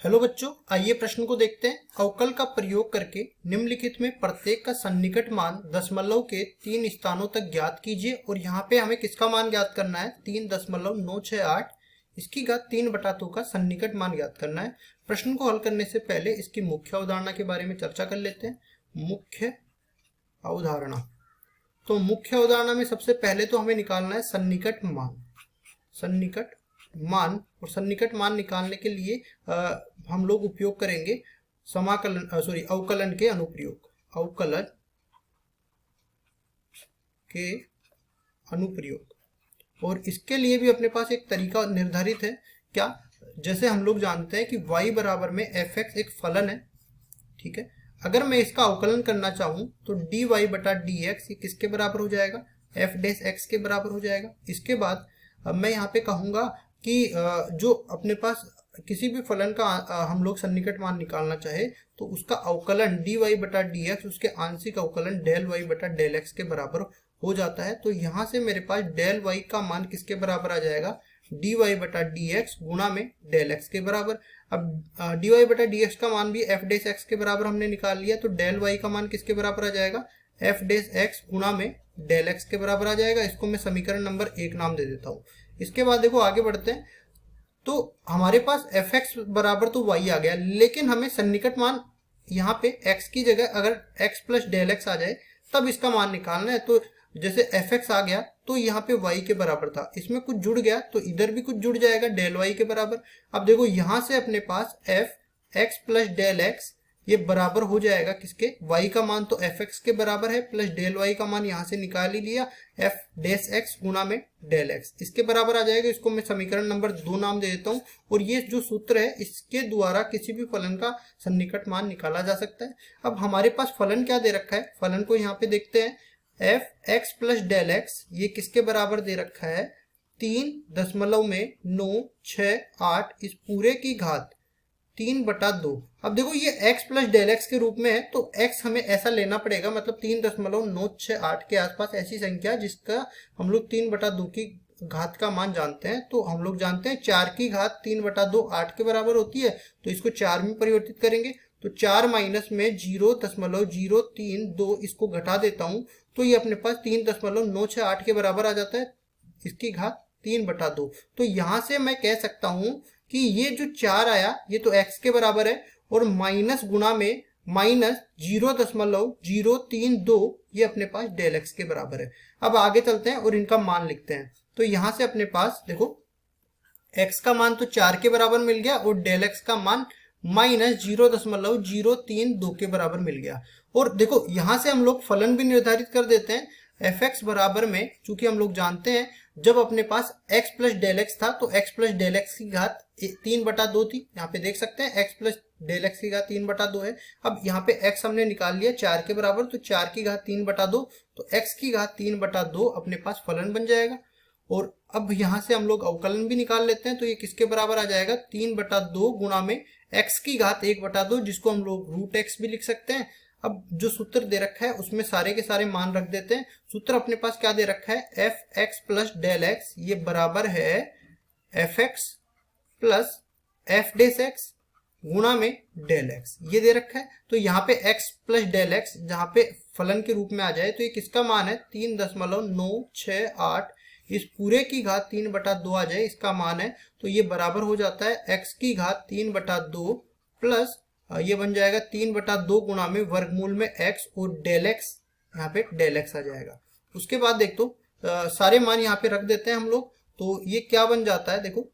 Hello बच्चों, आइए प्रश्न को देखते हैं। अवकल का प्रयोग करके निम्नलिखित में प्रत्येक का सन्निकट मान दशमलव के 3 स्थानों तक ज्ञात कीजिए। और यहाँ पे हमें किसका मान ज्ञात करना है? 3.968 इसकी घात 3/2 का सन्निकट मान ज्ञात करना है। प्रश्न को हल करने से पहले इसकी मुख्य अवधारणा के बारे में चर्चा कर लेते हैं। मुख्य अवधारणा, तो मुख्य अवधारणा में सबसे पहले तो हमें निकालना है सन्निकट मान। सन्निकट मान, और सन्निकट मान निकालने के लिए हम लोग उपयोग करेंगे अवकलन के अनुप्रयोग। अवकलन के अनुप्रयोग, और इसके लिए भी अपने पास एक तरीका निर्धारित है। क्या? जैसे हम लोग जानते हैं कि y बराबर में fx एक फलन है, ठीक है। अगर मैं इसका अवकलन करना चाहूं तो dy बटा dx ये किसके बराबर हो जाएगा? f डैश x के बराबर हो जाएगा। इसके बाद मैं यहाँ पे कहूंगा कि जो अपने पास किसी भी फलन का हम लोग सन्निकट मान निकालना चाहे तो उसका अवकलन dy बटा dx उसके आंशिक अवकलन डेल y बटा डेल x के बराबर हो जाता है। तो यहाँ से मेरे पास डेल y का मान किसके बराबर आ जाएगा? dy बटा dx गुणा में डेल x के बराबर। अब dy बटा dx का मान भी f डैश x के बराबर हमने निकाल लिया, तो डेल y का मान किसके बराबर आ जाएगा? f डैश x गुणा में डेल x के बराबर आ जाएगा। इसको मैं समीकरण नंबर 1 नाम दे देता हूँ। इसके बाद देखो आगे बढ़ते हैं। तो हमारे पास fx बराबर तो y आ गया, लेकिन हमें सन्निकट मान यहाँ पे x की जगह अगर x प्लस डेल x आ जाए तब इसका मान निकालना है। तो जैसे fx आ गया तो यहाँ पे y के बराबर था, इसमें कुछ जुड़ गया तो इधर भी कुछ जुड़ जाएगा डेल y के बराबर। अब देखो यहाँ से अपने पास f x plus del x ये बराबर हो जाएगा किसके? y का मान तो fx के बराबर है, प्लस डेल y का मान यहाँ से निकाल ही लिया, f डैश x गुणा में डेल x इसके बराबर आ जाएगा। इसको मैं समीकरण नंबर 2 नाम दे देता हूँ। और ये जो सूत्र है इसके द्वारा किसी भी फलन का सन्निकट मान निकाला जा सकता है। अब हमारे पास फलन क्या दे रखा है? फलन को यहाँ पे देखते हैं। f x plus del x ये किसके बराबर दे रखा है? 3.968 इस पूरे की घात 3/2। अब देखो ये x प्लस डेल x के रूप में है, तो x हमें ऐसा लेना पड़ेगा, मतलब 3.968 के आसपास ऐसी संख्या जिसका हम लोग 3/2 की घात का मान जानते हैं। तो हम लोग जानते हैं 4 की घात 3/2 8 के बराबर होती है, तो इसको 4 में परिवर्तित करेंगे तो 4 माइनस में 0.032 इसको घटा देता हूं तो ये अपने पास 3.968 के बराबर आ जाता है, इसकी घात 3/2। तो यहां से मैं कह सकता हूं कि ये जो 4 आया ये तो x के बराबर है, और माइनस गुणा में माइनस 0.032 ये अपने पास डेल x के बराबर है। अब आगे चलते हैं और इनका मान लिखते हैं। तो यहां से अपने पास देखो x का मान तो 4 के बराबर मिल गया और डेल x का मान माइनस 0.032 के बराबर मिल गया। और देखो यहां से हम लोग फलन भी निर्धारित कर देते हैं। fx बराबर में, चूंकि हम लोग जानते हैं जब अपने पास x प्लस डेल x था तो x प्लस डेल x की घात 3/2 थी। यहाँ पे देख सकते हैं x प्लस डेल x की घात 3/2 है। अब यहाँ पे x हमने निकाल लिया 4 के बराबर, तो 4 की घात 3/2, तो x की घात 3/2 अपने पास फलन बन जाएगा। और अब यहाँ से हम लोग अवकलन भी निकाल लेते हैं, तो ये किसके बराबर आ जाएगा? 3/2 गुणा में x की घात 1/2, जिसको हम लोग रूट x भी लिख सकते हैं। अब जो सूत्र दे रखा है उसमें सारे के सारे मान रख देते हैं। सूत्र अपने पास क्या दे रखा है? fx प्लस डेल x ये बराबर है fx plus f dash x गुणा में डेल x, ये दे रखा है। तो यहाँ पे x प्लस डेल x जहाँ पे फलन के रूप में आ जाए तो ये किसका मान है? 3.968 इस पूरे की घात 3/2 आ जाए, इसका मान है। तो ये बराबर हो जाता है x की घात 3/2 प्लस ये बन जाएगा 3/2 गुणा में वर्गमूल में x और डेल x, यहाँ पे डेल x आ जाएगा। उसके बाद देख तो सारे मान यहाँ पे रख देते हैं हम लोग, तो ये क्या बन जाता है? देखो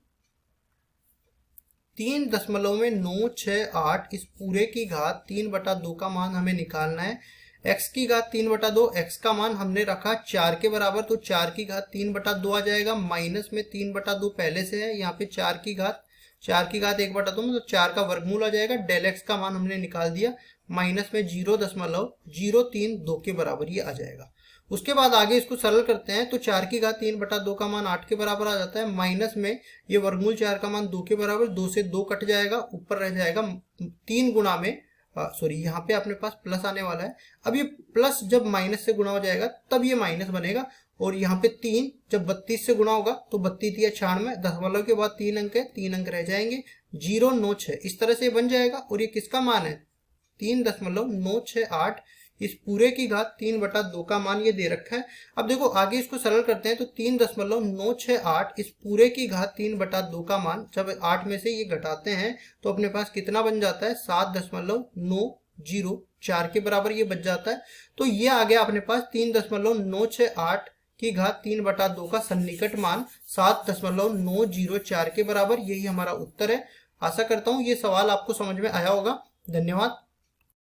3.968 इस पूरे की घात 3/2 का मान हमें निकालना है। x की घात 3/2, x का मान हमने रखा 4 के बराबर, तो 4 की घात 3/2 आ जाएगा, माइनस में 3/2 पहले से है, यहाँ पे 4 की घात 1/2 मतलब 4 का वर्गमूल आ जाएगा। डेल x का मान हमने निकाल दिया, माइनस में 0.032 के बराबर ये आ जाएगा। उसके बाद आगे इसको सरल करते हैं तो 4 की घात 3/2 का मान 8 के बराबर आ जाता है, माइनस में ये वर्गमूल 4 का मान 2 के बराबर, 2 से 2 कट जाएगा, ऊपर रह जाएगा 3 गुणा में सॉरी यहाँ पे अपने पास प्लस आने वाला है। अब ये प्लस जब माइनस से गुणा हो जाएगा तब ये माइनस बनेगा, और यहाँ पे 3 जब 32 से गुणा होगा तो 32 या 96, दशमलव के बाद 3 अंक है, 3 अंक रह जाएंगे, 096, इस तरह से बन जाएगा। और ये किसका मान है? 3.968, इस पूरे की घात 3/2 का मान ये दे रखा है। अब देखो आगे इसको सरल करते हैं तो 3.968 इस पूरे की घात 3/2 का मान जब 8 में से ये घटाते हैं तो अपने पास कितना बन जाता है? 7.904 के बराबर ये बच जाता है। तो ये आ गया अपने पास 3.968 की घात 3/2 का सन्निकट मान 7.904 के बराबर। यही हमारा उत्तर है। आशा करता हूँ ये सवाल आपको समझ में आया होगा। धन्यवाद।